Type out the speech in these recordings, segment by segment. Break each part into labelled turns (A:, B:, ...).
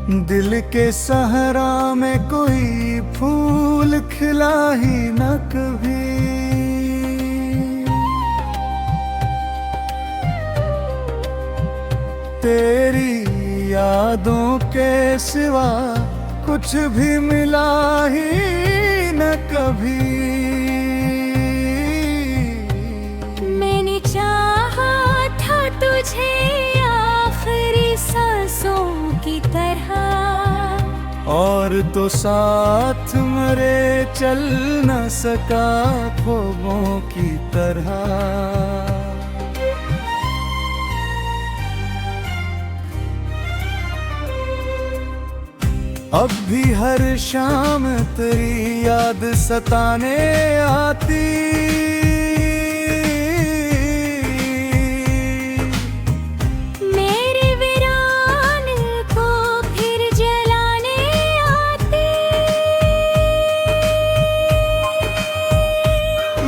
A: दिल के सहरा में कोई फूल खिला ही न कभी। तेरी यादों के सिवा कुछ भी मिला ही न कभी।
B: मैंने चाहा था तुझे आखिरी सांसों की तरह,
A: और तो साथ मरे चल न सका ख्वाबों की तरह। अब भी हर शाम तेरी याद सताने आती।
B: मेरे वीरान को फिर जलाने आती।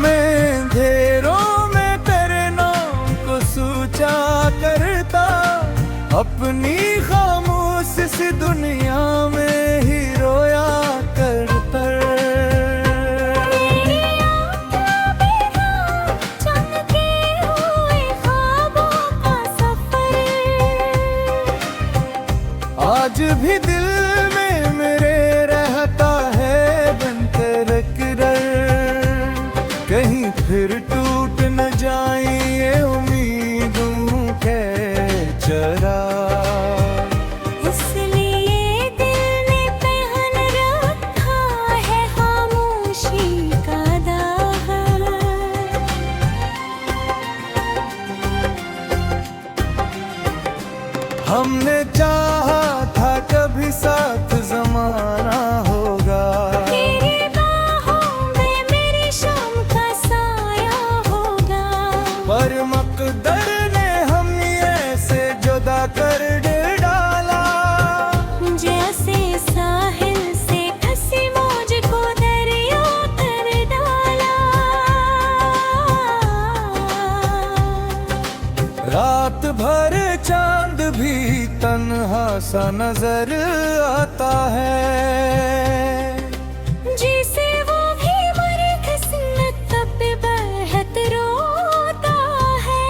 A: मैं अंधेरों में तेरे नाम को सोचा करता, अपनी खामोश सी दुनिया में ही रोया करता।
B: मेरी आँखों में चमके हुए ख्वाबों का सफर,
A: आज भी दिल में मेरे रहता है बनकर किरण। कहीं फिर टूट न जाए ये उम्मीदों के चरा।
B: इसलिए दिल ने पहन रखा है खामोशी का दामन।
A: हमने चाहा था कभी साथ जमाना होगा,
B: तेरी बाहों में मेरी शाम का साया होगा।
A: पर मकदर ने हम ऐसे जुदा कर डाला।
B: जैसे साहिल से फंसी मौज को दरिया कर डाला।
A: रात भर चांद भी तन्हा सा नजर आता है,
B: जिसे वो भी मरे किस्मत पे बहत रोता है।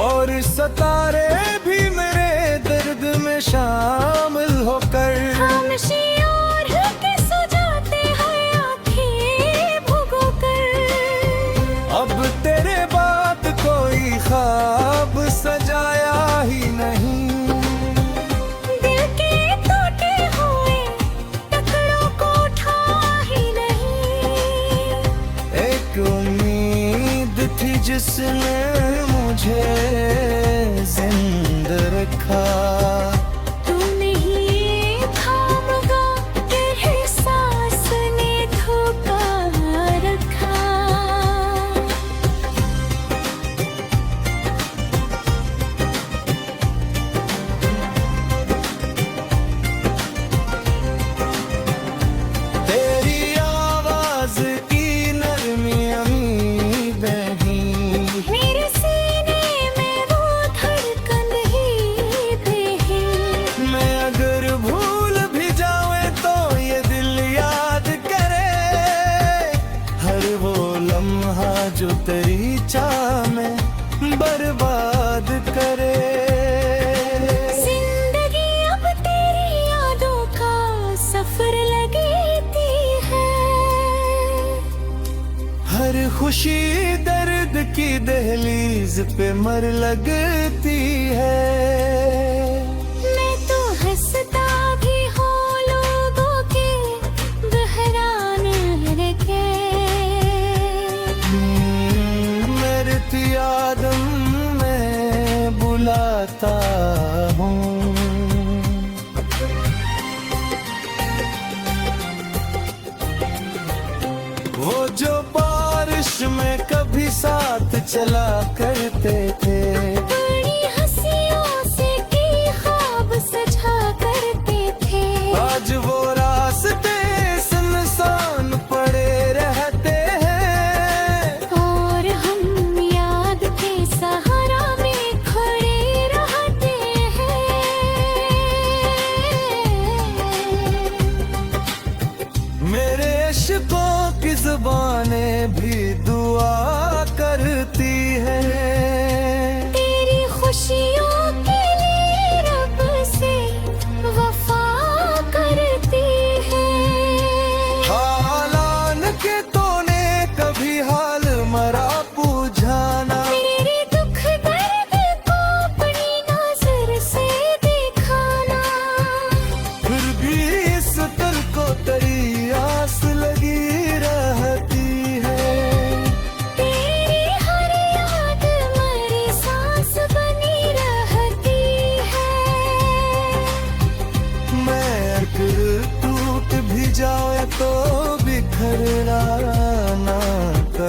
A: और सितारे भी मेरे दर्द में शामिल होकर
B: खामोशी और के सो जाते हैं आँखें भुगो कर।
A: अब तेरे बाद कोई ख्वाब सजाया ही नहीं।
B: दिल के टूटे हुए टुकड़ों को उठा ही नहीं।
A: एक उम्मीद थी जिसने मुझे जिंदा रखा।
B: तू नहीं थामगा तेरे सांस ने धोखा रखा।
A: तेरी आवाज की नरमी अमी बही,
B: मेरे सीने में वो धड़कन ही बही।
A: मैं अगर भूल भी जाऊं तो ये दिल याद करे हर वो लम्हा जो तेरी चाह में बर्बाद करे।
B: जिंदगी अब तेरी यादों का सफर लगती है।
A: हर खुशी दर्द की दहलीज पे मर लगती है।
B: मैं तो हंसता भी हूँ लोगों के बहरान के।
A: मेरे आदम मैं बुलाता हूँ। वो जो बारिश में कभी साथ चला करते थे,
B: बड़ी हंसियों से की ख्वाब सजा करते थे।
A: आज वो रास्ते सुनसान पड़े रहते हैं।
B: और हम याद के सहारा में खड़े रहते हैं।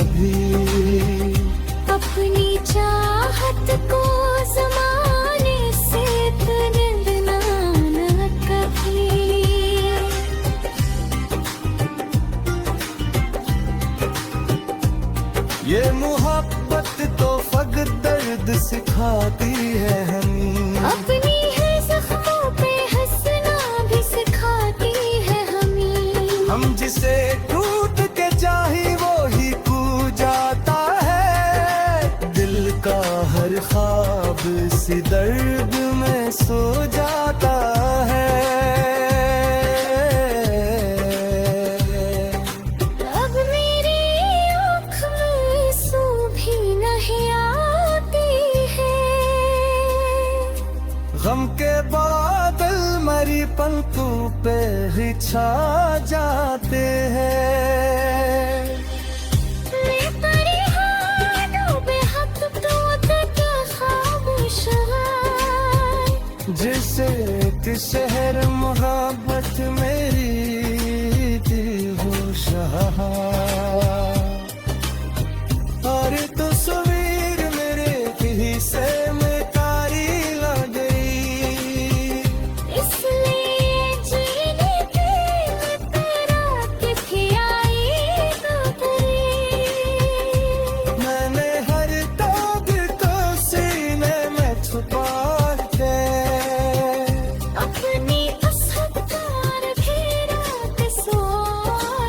A: कभी।
B: अपनी चाहत को ज़माने से खरीदना न कभी।
A: ये मोहब्बत तो फकत दर्द सिखाती है हमें।
B: अपनी है ज़ख्मों पे हंसना भी सिखाती है हमें।
A: हम जिसे टूट के चाही वो ही खो जाता है। दिल का हर ख्वाब इसी दर्द में सो जाता है।
B: अब मेरी आँख में आंसू भी नहीं आती है।
A: गम के बादल मरी पलकों पे ही छा जाते हैं।
B: मैं परिहारों पे हक तो तक खामोश है।
A: जिसे कि शहर मोहब्बत मेरी थी वो शहा। और तस्वीर मेरे हिस्से में तारी लग गई।
B: इसलिए जीने के मैं तेरा किसी आई तो तेरी।
A: मैंने हर दाग को सीने में छुपा के
B: अपनी असकार भी रात सो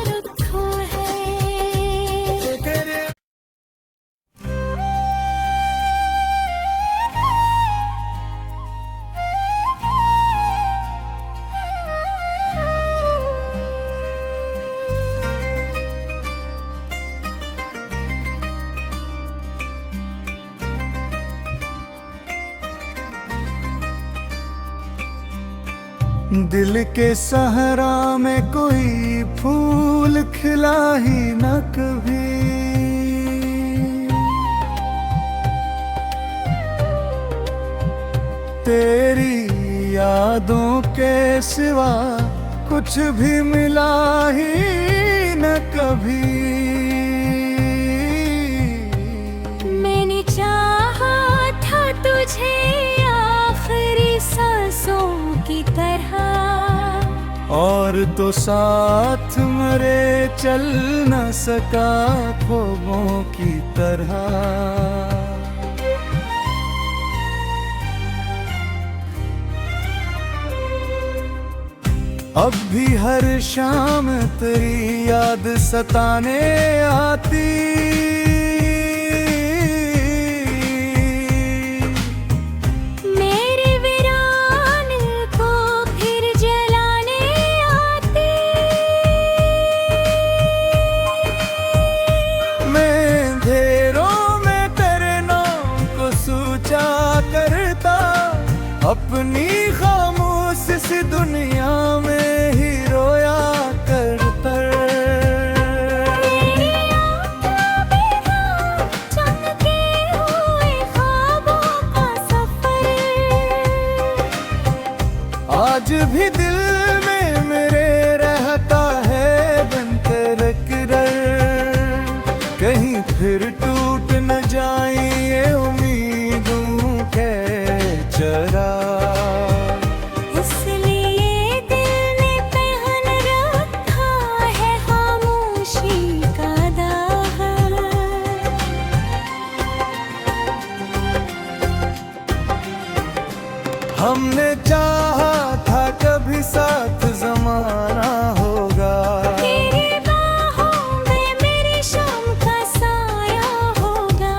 B: रखो है।
A: तेरे दिल के सहरा में कोई फूल खिला ही न कभी। तेरी यादों के सिवा कुछ भी मिला ही न कभी।
B: मैंने चाहा था तुझे आखिरी सांसों की तरह।
A: और तो साथ मरे चल न सका ख्वाबों की तरह। अब भी हर शाम तेरी याद सताने आती।
B: मेरे वीरान को फिर जलाने आती।
A: मैं अंधेरों में तेरे नाम को सोचा करता। अपनी खामोश सी दुनिया में ही रोया करता।
B: मेरी आँखों में रात चमके हुए ख्वाबों का सफर।
A: आज भी दिल में मेरे रहता है बनकर किरण। कहीं फिर टूट न जाए ये उम्मीदों के चरा।
B: इसलिए दिल ने पहन रखा है खामोशी का दामन।
A: हमने चाहा था कभी साथ जमाना होगा।
B: तेरी बाहों में मेरी शाम का साया होगा।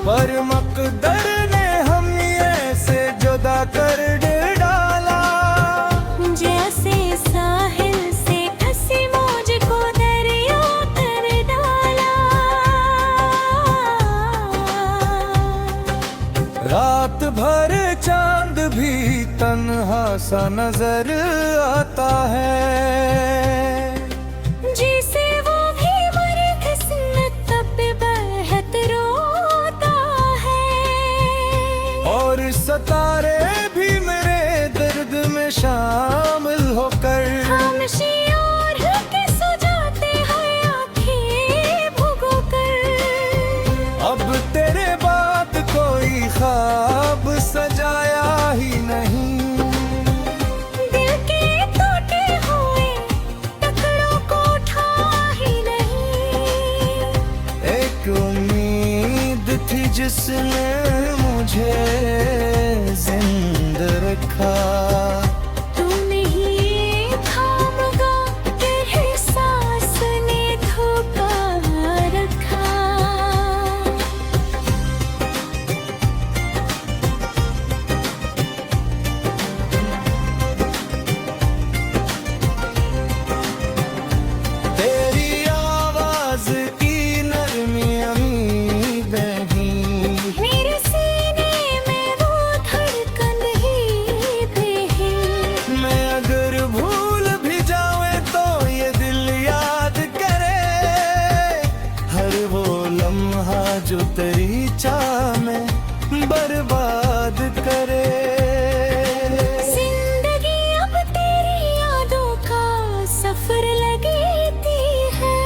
A: पर मकदर ने हम ऐसे जुदा कर डाला।
B: जैसे साहिल से फंसी मौज को दरिया कर डाला।
A: रात भर चांद भी तन्हा सा नजर आता है।
B: जिसे वो भी मर किस्मत पे बहत रोता है।
A: और सितारे भी मेरे दर्द में शामिल होकर
B: खामोशी और के सो जाते हैं आँखें भुगो कर।
A: जिसने मुझे जिंदा रखा।
B: तू नहीं थामगा, तेरे सांस ने धोखा रखा।
A: तेरी आवाज की नरमी अमी बही,
B: मेरे सीने में वो धड़कन ही बही।
A: मैं अगर भूल भी जाऊं तो ये दिल याद करे, हर वो लम्हा जो तेरी चाह में बर्बाद करे।
B: जिंदगी अब तेरी यादों का सफर लगती है।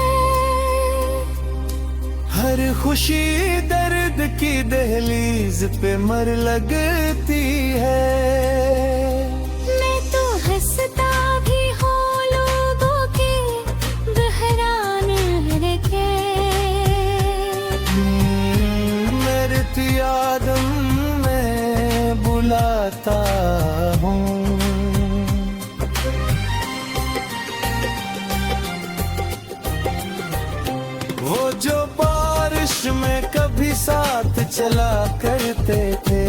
A: हर खुशी दर्द की दहलीज पे मर लगती है।
B: मैं तो हंसता भी हूँ लोगों के बहराने के।
A: मेरे यादम में बुलाता हूँ। वो जो बारिश में कभी साथ चला करते थे,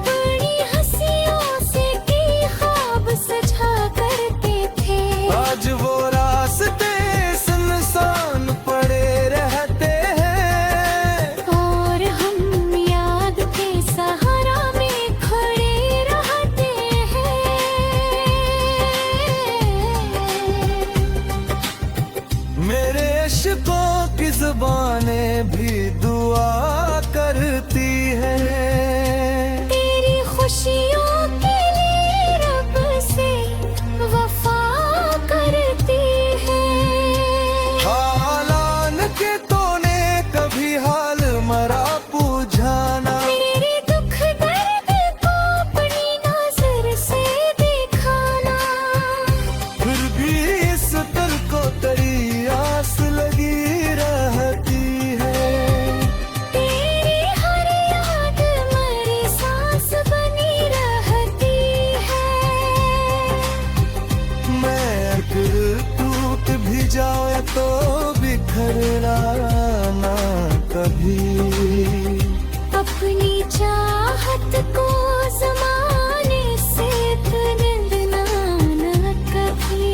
B: बड़ी हंसियों से की ख्वाब सजा करते थे।
A: आज वो रास्ते सुनसान पड़े रहते हैं।
B: और हम याद के सहारा में खड़े रहते हैं।
A: मेरे इश्कों की ज़ुबानें भी दुआ करती है।
B: तेरी खुशियों के लिए रब से वफा करती है।
A: हालान के तूने कभी हाल मरा पूछाना,
B: मेरे दुख दर्द को अपनी नजर से दिखाना।
A: फिर भी इस दिल को तेरी आस लगी रहती है।
B: तेरी हर याद मेरी सांस बनी रहती है।
A: मैं अगर टूट भी जाए तो बिखरना ना कभी।
B: अपनी चाहत को ज़माने से खरीदना न कभी।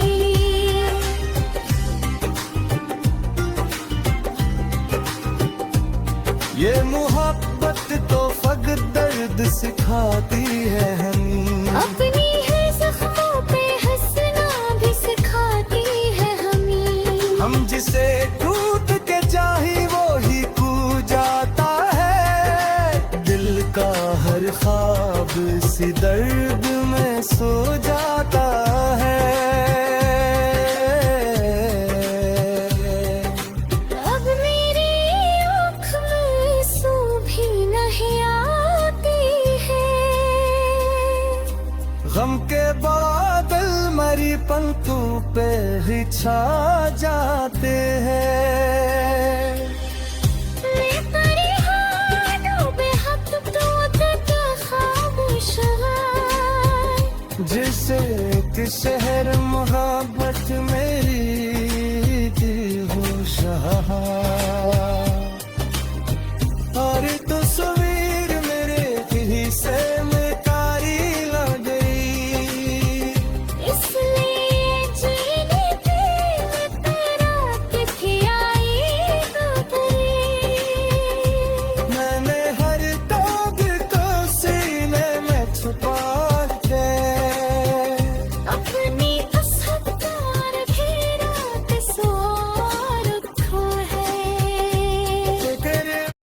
A: ये मोहब्बत तो फकत दर्द सिखाती है हमें।
B: अपनी है जख्मों पे हंसना भी सिखाती है हमें।
A: हम जिसे टूट के चाही वो ही खो जाता है। दिल का हर ख्वाब इसी दर्द में सो जाता है।
B: अब मेरी आँख में आंसू भी नहीं आती है।
A: गम के बादल मरी पंखों पे ही छा जाते हैं।
B: मैं परेशान बेहद तो तक खामोश है।
A: जिसे कि शहर मोहब्बत